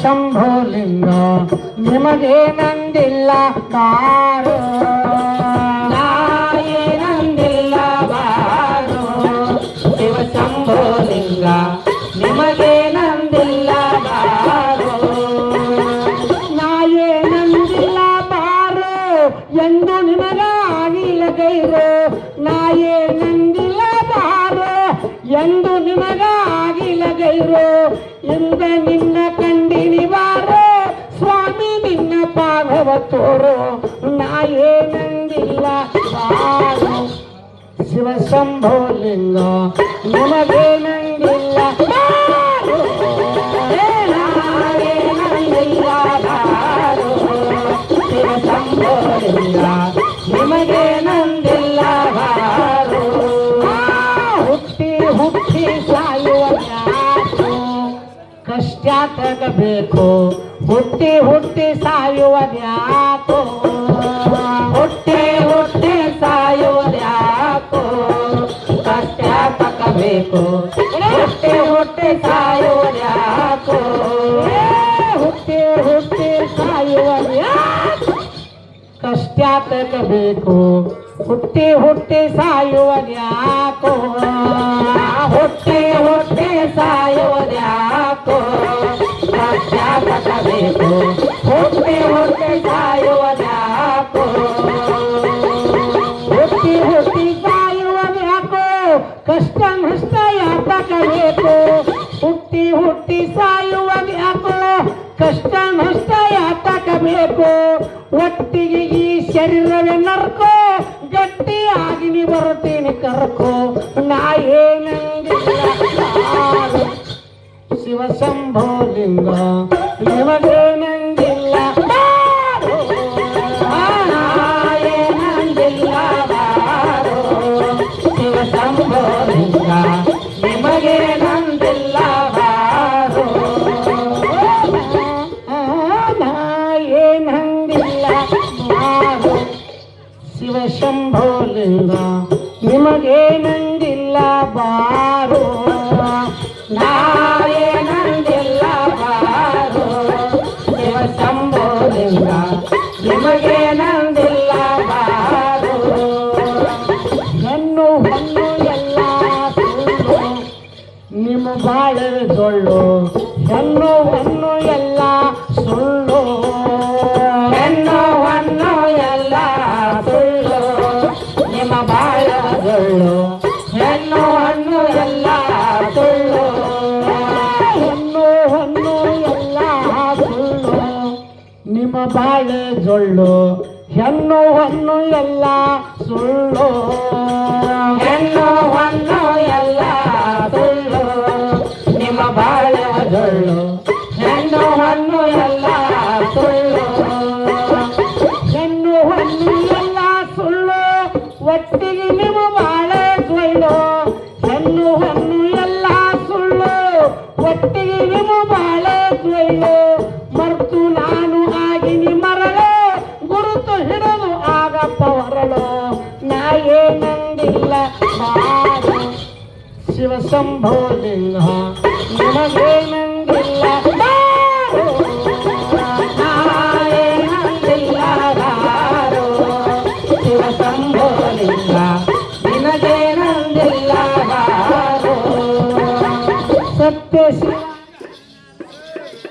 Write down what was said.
ಶಂಭೋಲಿಂಗ ನಿಮಗೆ ನಂದಿಲ್ಲ ಬಾರೋ ನಾಯೇ ನಂದಿಲ್ಲ ಬಾರೋ ಶಿವ ಶಂಭೋಲಿಂಗ ನಿಮಗೆ ನಂದಿಲ್ಲ ಬಾರೋ ನಾಯೇ ನಂದಿಲ್ಲ ಬಾರೋ ಎಂದು ನಿಮಗಾಗಿಲ್ಲ ಗೈರೋ ನಾಯೇ ನಂದಿಲ್ಲ ಬಾರೋ ಎಂದು ನಿಮಗಾಗಿಲ್ಲ ಗೈರೋ ಎಂದ ನಿನ್ನ ಕಂಡಿನಿ ಬಾರೋ ಸ್ವಾಮಿ ನಿನ್ನ ಪಾದವ ತೋರೋ ನಾಯೇ ನಂದಿಲ್ಲ ಬಾರೋ ಶಿವ ಶಂಭೋಲಿಂಗ ನಿಮಗೆ ನಂದಿಲ್ಲ ಬಾರೋ ನಾಯೇ ನಂದಿಲ್ಲ ಬಾರೋ ಶಿವ ಶಂಭೋಲಿಂಗ ನಿಮಗೆ ನಂದಿಲ್ಲ ಬಾರೋ ಹುಟ್ಟಿ ಹುಟ್ಟಿ ಸಾಯುವ ಕಷ್ಟಾತಗಬೇಕು ಹುಟ್ಟಿ ಹುಟ್ಟಿ ಸಾಯುವುದ್ಯಾಕೋ ಹುಟ್ಟಿ ಹುಟ್ಟಿ ಸಾಯುವುದ್ಯಾಕೋ ಕಷ್ಟಾತಗಬೇಕು ಹುಟ್ಟಿ ಹುಟ್ಟಿ ಸಾಯುವುದ್ಯಾಕೋ ಹುಟ್ಟಿ ಹುಟ್ಟಿ ಸಾಯುವುದ್ಯಾಕೋ ಕಷ್ಟಾತಗಬೇಕು ಹುಟ್ಟಿ ಹುಟ್ಟಿ ಸಾಯುವುದ್ಯಾಕೋ ಹುಟ್ಟಿ ಹುಟ್ಟಿ ಸಾಯುವುದ್ಯಾಕೋ ಕಷ್ಟಾತಗಬೇಕು ಹುಟ್ಟಿ ಹುಟ್ಟಿ ಸಾಯುವುದ್ಯಾಕೋ ಹುಟ್ಟಿ ಹುಟ್ಟಿ ಸಾಯುವುದ್ಯಾಕೋ ಕಷ್ಟ ನಷ್ಟ ಯಾತಕಬೇಕು ಹುಟ್ಟಿ ಹುಟ್ಟಿ ಸಾಯುವುದ್ಯಾಕೋ ಕಷ್ಟ ನಷ್ಟ ಯಾತಕಬೇಕು ಒಟ್ಟಿಗೆ ಈ ಶರೀರವೇ ನರ್ಕೋ ಗಟ್ಟಿಯಾಗಿ ನೀ ಬರುತ್ತೀನಿ ಕರ್ಕೋ ನಾಯೇ ನಂದಿಲ್ಲ ಶಿವ ಶಂಭೋಲಿಂಗ ನಿಮಗೆ ನಂದಿಲ್ಲ ಬಾರೋ ನಾಯೇ ನಂದಿಲ್ಲ ಬಾರೋ ಶಿವ ಶಂಭೋಲಿಂಗ ನಿಮಗೆ ನಂದಿಲ್ಲ ಬಾರೋ ನಾಯೇ ನಂದಿಲ್ಲ ಬಾರೋ ಶಿವ ಶಂಭೋಲಿಂಗ ನಿಮಗೆ ನಂದಿಲ್ಲ ಬಾರೋ ನಾಯೇ ನಂದಿಲ್ಲ ಬಾರೋ ಶಿವ ಶಂಭೋಲಿಂಗ ನಿಮಗೆ ನಂದಿಲ್ಲ ಬಾರೋ ಹೆಣ್ಣು ಹೊನ್ನು ಎಲ್ಲ ಸುಳ್ಳು ನಿಮ್ಮ ಬಾಳವೆ ಜೊಳ್ಳು ಹೆಣ್ಣು ಹೊನ್ನು ಎಲ್ಲ ಸುಳ್ಳು ಹೆಣ್ಣು ಹೊನ್ನು ಎಲ್ಲ ಸುಳ್ಳು ನಿಮ್ಮ ಬಾಳ ಜೊಳ್ಳು ಹೆಣ್ಣು ಹಣ್ಣು ಎಲ್ಲ ಸುಳ್ಳು ಹೆಣ್ಣು ಹಣ್ಣು ಎಲ್ಲ ಸುಳ್ಳು ನಿಮ್ಮ ಬಾಳೆ ಜೊಳ್ಳು ಹೆಣ್ಣು ಹಣ್ಣು ಎಲ್ಲ ಸುಳ್ಳು ಹೆಣ್ಣು ಹಣ್ಣು ಎಲ್ಲ ಸುಳ್ಳು ನಿಮ್ಮ ಬಾಳೆ ಜೊಳ್ಳು ಹೆಣ್ಣು ಹಣ್ಣು ಎಲ್ಲ ಸುಳ್ಳು ಹೆಣ್ಣು ಹಣ್ಣು ಎಲ್ಲ ಸುಳ್ಳು ಒಟ್ಟಿಗೆ ನಿಮ್ಮ ಬಾಳೆ ಸುಳ್ಳು ಹೆಣ್ಣು ಹಣ್ಣು ಎಲ್ಲ ಸುಳ್ಳು ಒಟ್ಟಿಗೆ ನಿಮ್ಮ ಬಾಳೆ ಸುಳ್ಳು ಮರ್ತು ನಾನು ಆಗಿನಿ ಮರಳು ಗುರುತು ಹಿಡಿದು ಆಗಪ್ಪ ಹೊರಳು ನಾಯೇ ನಂದಿಲ್ಲ ಬಾರೋ ಶಿವ ಶಂಭೋಲಿಂಗ ನಿಮಗೆ ನಂದಿಲ್ಲ ಬಾರೋ ನಾಯೇ ನಂದಿಲ್ಲ ಬಾರೋ ಶಿವ ಶಂಭೋಲಿಂಗ ನಿಮಗೆ ನಂದಿಲ್ಲ ಬಾರೋ ಸತ್ಯ ಶಿವ